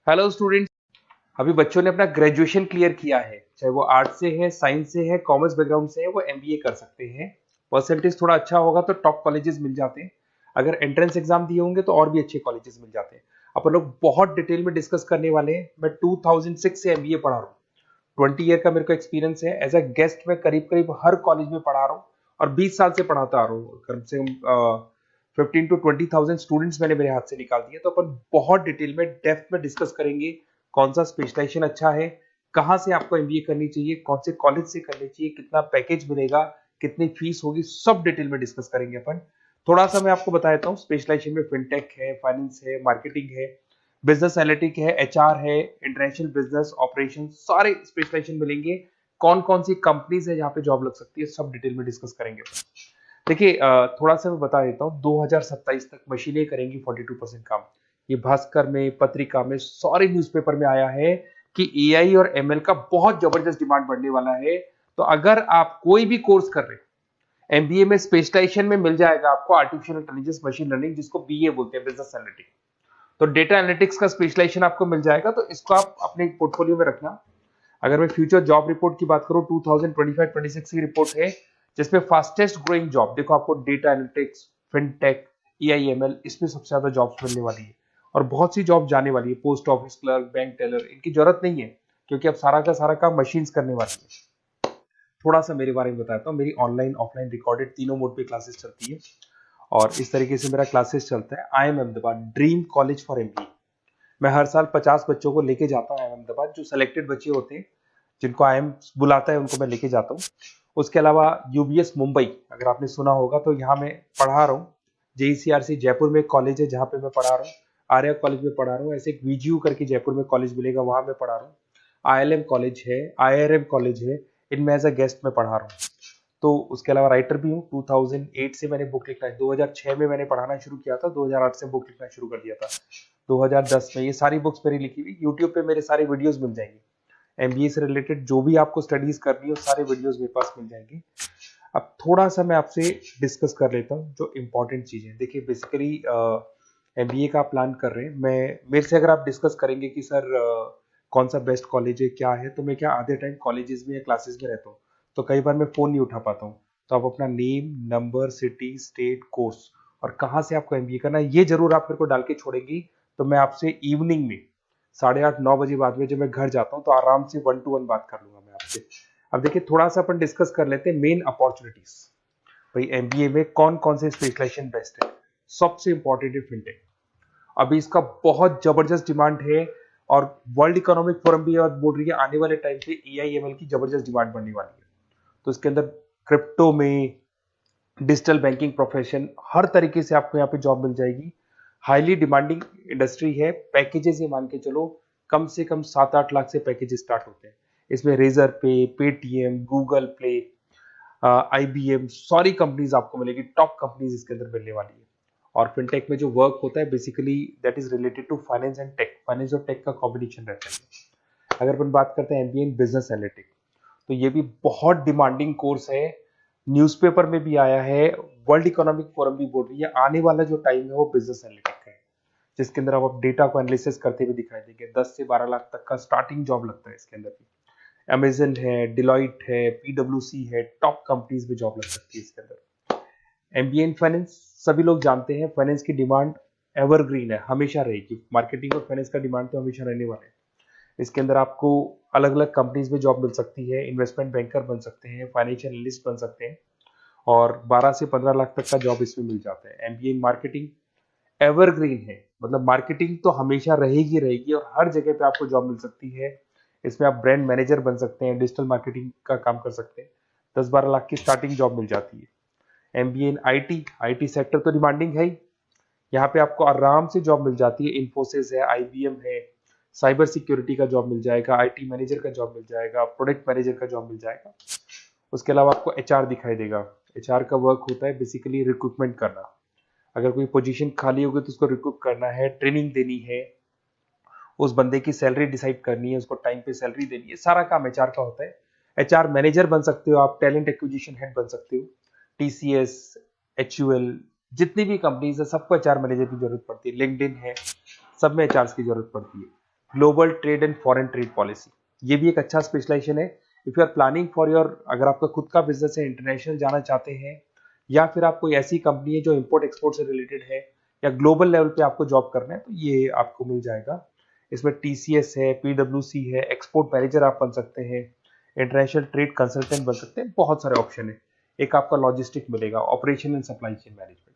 Hello students. अभी बच्चों ने अपना ग्रेजुएशन क्लियर किया है, चाहे वो आर्ट्स से है, साइंस से है, कॉमर्स बैकग्राउंड से है, वो एमबीए कर सकते हैं। परसेंटेज थोड़ा अच्छा होगा तो टॉप कॉलेजेस मिल जाते हैं। अगर एंट्रेंस एग्जाम दिए होंगे तो और भी अच्छे कॉलेजेस मिल जाते हैं। अपन लोग बहुत डिटेल में डिस्कस करने वाले हैं। मैं 2006 से एमबीए पढ़ा रहा हूँ। 20 ईयर का मेरे को एक्सपीरियंस है। एज अ गेस्ट मैं करीब करीब हर कॉलेज में पढ़ा रहा हूँ और 20 साल से पढ़ाता आ रहा हूँ। कम से कम 15 to 20,000 स्टूडेंट्स मैंने मेरे हाथ से निकाल दिए। तो अपन बहुत डिटेल में डेप्थ में डिस्कस करेंगे कौन सा स्पेशलाइजेशन अच्छा है, कहाँ से आपको एमबीए करनी चाहिए, कौन से कॉलेज से करनी चाहिए, कितना पैकेज मिलेगा, कितनी फीस होगी, सब डिटेल में डिस्कस करेंगे अपन। थोड़ा सा मैं आपको बता देता हूँ। स्पेशलाइजेशन में फिनटेक है, फाइनेंस है, मार्केटिंग है, बिजनेस एनालिटिक है, एचआर है, इंटरनेशनल बिजनेस ऑपरेशन, सारे स्पेशलाइजेशन मिलेंगे। कौन कौन सी कंपनीज है जहाँ पे जॉब लग सकती है, सब डिटेल में डिस्कस करेंगे। देखिए, थोड़ा सा मैं बता देता हूँ। 2027 तक मशीनें करेंगी 42% काम। ये भास्कर में, पत्रिका में, सारे न्यूज़पेपर में आया है कि एआई और एमएल का बहुत जबरदस्त डिमांड बढ़ने वाला है। तो अगर आप कोई भी कोर्स कर रहे हैं, एमबीए में स्पेशलाइजेशन में मिल जाएगा आपको आर्टिफिशियल इंटेलिजेंस, मशीन लर्निंग, जिसको बीए बोलते हैं, बिजनेस एनालिटिक्स। तो डेटा एनालिटिक्स का स्पेशलाइजेशन आपको मिल जाएगा, तो इसको आप अपने पोर्टफोलियो में रखना। अगर मैं फ्यूचर जॉब रिपोर्ट की बात करूं, 2025-26 की रिपोर्ट है, जिसमें फास्टेस्ट ग्रोइंग जॉब देखो आपको डेटा एनालिटिक्स, फिनटेक, ईआईएमएल, इसमें सबसे ज्यादा जॉब्स मिलने वाली है। और बहुत सी जॉब जाने वाली है। Post office clerk, bank teller, इनकी जरूरत नहीं है, क्योंकि अब सारा का सारा काम मशीन्स करने वाली है। थोड़ा सा मेरे बारे में बताता हूँ। मेरी ऑनलाइन ऑफलाइन रिकॉर्डेड तीनों मोड पे क्लासेस चलती है और इस तरीके से मेरा क्लासेस चलता है। I am Ahmedabad dream college for MBA. मैं हर साल 50 बच्चों को लेके जाता हूँ अहमदाबाद। जो सिलेक्टेड बच्चे होते हैं, जिनको आईएम बुलाता है, उनको मैं लेके जाता हूँ। उसके अलावा यूबीएस मुंबई, अगर आपने सुना होगा, तो यहाँ मैं पढ़ा रहा हूँ। जेईसीआरसी जयपुर में एक कॉलेज है जहाँ पे मैं पढ़ा रहा हूँ। आर्या कॉलेज में पढ़ा रहा हूँ। ऐसे एक वीजीयू करके जयपुर में कॉलेज मिलेगा, वहां मैं पढ़ा रहा हूँ। आईएलएम कॉलेज है, आईआरएम कॉलेज है, इनमें एज अ गेस्ट में पढ़ा रहा हूँ। तो उसके अलावा राइटर भी हूँ। 2008 से मैंने बुक लिखना है। 2006 में मैंने पढ़ाना शुरू किया था, 2008 से बुक लिखना शुरू कर दिया था। 2010 में ये सारी बुक्स मेरी लिखी हुई यूट्यूब पे मेरे सारे वीडियोस मिल जाएंगे। एमबीए से रिलेटेड जो भी आपको स्टडीज करनी है, सारे वीडियोस मेरे पास मिल जाएंगे। अब थोड़ा सा मैं आपसे डिस्कस कर लेता हूँ जो इंपॉर्टेंट चीजें। देखिए, बेसिकली एमबीए का प्लान कर रहे हैं, मैं मेरे से अगर आप डिस्कस करेंगे कि सर कौन सा बेस्ट कॉलेज है, क्या है, तो मैं क्या आधे टाइम कॉलेजेस में या क्लासेस में रहता हूँ, तो कई बार मैं फोन नहीं उठा पाता हूँ। तो आप अपना name, number, city, state, course और कहाँ से आपको एमबीए करना है, ये जरूर आप मेरे को डाल के छोड़ेंगी। तो मैं आपसे इवनिंग में 8:30-9 बजे बाद में जब मैं घर जाता हूँ, तो आराम से 1 to 1 बात कर लूंगा मैं आपसे। अब देखिए, थोड़ा सा अपन डिस्कस कर लेते हैं मेन अपॉर्चुनिटीज। भाई, एमबीए में कौन कौन से स्पेशलाइजेशन बेस्ट है। सबसे इंपॉर्टेंट है फिनटेक। अभी इसका बहुत जबरदस्त डिमांड है और वर्ल्ड इकोनॉमिक फोरम भी ये बात बोल रही है, आने वाले टाइम पे एआईएमएल की जबरदस्त डिमांड बढ़ने वाली है। तो इसके अंदर क्रिप्टो में, डिजिटल बैंकिंग प्रोफेशन, हर तरीके से आपको यहाँ पे जॉब मिल जाएगी। हाईली डिमांडिंग इंडस्ट्री है। पैकेजेस ये मान के चलो, कम से कम 7-8 लाख से पैकेजेस स्टार्ट होते हैं। इसमें रेजर पे, पेटीएम, गूगल प्ले, आईबीएम, सारी कंपनीज आपको मिलेगी। टॉप कंपनीज इसके अंदर मिलने वाली है। और फिनटेक में जो वर्क होता है, basically that is related to finance and tech. Finance और टेक का कॉम्बिनेशन रहता है। अगर अपन बात करते हैं एमबीए इन बिजनेस एनालिटिक्स, तो ये भी बहुत डिमांडिंग कोर्स है। न्यूज़पेपर में भी आया है, वर्ल्ड इकोनॉमिक फोरम भी बोल रही है आने वाला जो टाइम है वो बिजनेस एनालिटिक्स का है, जिसके अंदर आप डेटा को एनालिसिस करते हुए दिखाई देंगे। 10 से 12 लाख तक का स्टार्टिंग जॉब लगता है इसके अंदर भी। अमेजन है, डिलॉइट है, पीडब्ल्यूसी है, टॉप कंपनीज में जॉब लग सकती है इसके अंदर। एमबीए इन फाइनेंस, सभी लोग जानते हैं फाइनेंस की डिमांड एवरग्रीन है, हमेशा रहेगी। मार्केटिंग और फाइनेंस का डिमांड तो हमेशा रहने वाला है। इसके अंदर आपको अलग अलग कंपनीज में जॉब मिल सकती है। इन्वेस्टमेंट बैंकर बन सकते हैं, फाइनेंशियल एनालिस्ट बन सकते हैं और 12 से 15 लाख तक का जॉब इसमें मिल जाता है। एमबीए इन मार्केटिंग एवरग्रीन है, मतलब मार्केटिंग तो हमेशा रहेगी रहेगी और हर जगह पे आपको जॉब मिल सकती है। इसमें आप ब्रांड मैनेजर बन सकते हैं, डिजिटल मार्केटिंग का काम कर सकते हैं। 10-12 लाख की स्टार्टिंग जॉब मिल जाती है। MBA in IT, IT sector तो डिमांडिंग है ही। यहाँ पे आपको आराम से जॉब मिल जाती है। इन्फोसिस है, आईबीएम है, साइबर सिक्योरिटी का जॉब मिल जाएगा, आईटी मैनेजर का जॉब मिल जाएगा, प्रोडक्ट मैनेजर का जॉब मिल जाएगा। उसके अलावा आपको एचआर दिखाई देगा। एचआर का वर्क होता है बेसिकली रिक्रूटमेंट करना। अगर कोई पोजीशन खाली होगी तो उसको रिक्रूट करना है, ट्रेनिंग देनी है, उस बंदे की सैलरी डिसाइड करनी है, उसको टाइम पे सैलरी देनी है, सारा काम एचआर का होता है। एचआर मैनेजर बन सकते हो आप, टैलेंट एक्विजिशन हेड बन सकते हो। टीसीएस, एचयूएल, जितनी भी कंपनीज है सबको एचआर मैनेजर की जरूरत पड़ती है। लिंक्डइन है, सब में एचआर की जरूरत पड़ती है। Global trade and foreign trade policy, ये भी एक अच्छा स्पेशलाइजेशन है। If you are planning for your, अगर आपका खुद का बिजनेस है, इंटरनेशनल जाना चाहते हैं, या फिर आप कोई ऐसी कंपनी है जो इंपोर्ट एक्सपोर्ट से रिलेटेड है, या ग्लोबल लेवल पे आपको जॉब करना है, तो ये आपको मिल जाएगा। इसमें टीसीएस है, पीडब्ल्यूसी है, एक्सपोर्ट मैनेजर आप बन सकते हैं, इंटरनेशनल ट्रेड कंसल्टेंट बन सकते हैं, बहुत सारे ऑप्शन है। एक आपका लॉजिस्टिक मिलेगा, operation and supply chain management.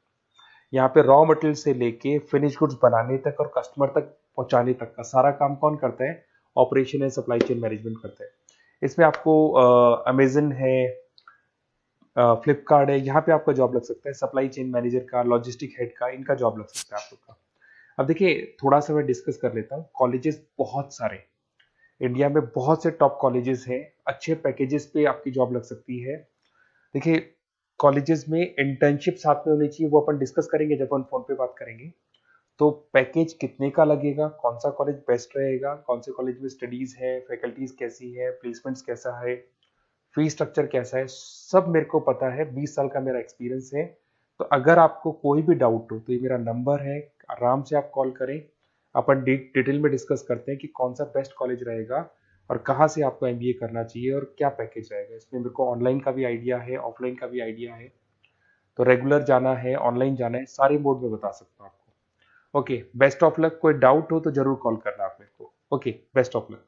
यहाँ पे रॉ मटेरियल से लेके फिनिश गुड्स बनाने तक और कस्टमर तक पहुंचाने तक का सारा काम कौन करता है? Operation and supply chain management करता है। इसमें आपको अमेजन है, फ्लिपकार्ट है, यहाँ पे आपका जॉब लग सकता है, सप्लाई चेन मैनेजर का, लॉजिस्टिक हेड का, इनका जॉब लग सकता है आप लोग का। अब देखिए, थोड़ा सा मैं डिस्कस कर लेता हूँ। कॉलेजेस बहुत सारे इंडिया में, बहुत से टॉप कॉलेजेस हैं, अच्छे पैकेजेस पे आपकी जॉब लग सकती है। देखिए, कॉलेजेस में इंटर्नशिप साथ में होनी चाहिए, वो अपन डिस्कस करेंगे जब अपन फोन पे बात करेंगे। तो पैकेज कितने का लगेगा, कौन सा कॉलेज बेस्ट रहेगा, कौन से कॉलेज में स्टडीज है, फैकल्टीज कैसी है, प्लेसमेंट्स कैसा है, फी स्ट्रक्चर कैसा है, सब मेरे को पता है, 20 साल का मेरा एक्सपीरियंस है। तो अगर आपको कोई भी डाउट हो तो ये मेरा नंबर है, आराम से आप कॉल करें। अपन डिटेल में डिस्कस करते हैं कि कौन सा बेस्ट कॉलेज रहेगा और कहाँ से आपको एमबीए करना चाहिए और क्या पैकेज रहेगा। इसमें मेरे को ऑनलाइन का भी आइडिया है, ऑफलाइन का भी आइडिया है, तो रेगुलर जाना है, ऑनलाइन जाना है, सारे मोड में बता सकता हूँ आपको। Okay, best of luck. कोई डाउट हो तो जरूर कॉल करना आप मेरे को। Okay, best of luck.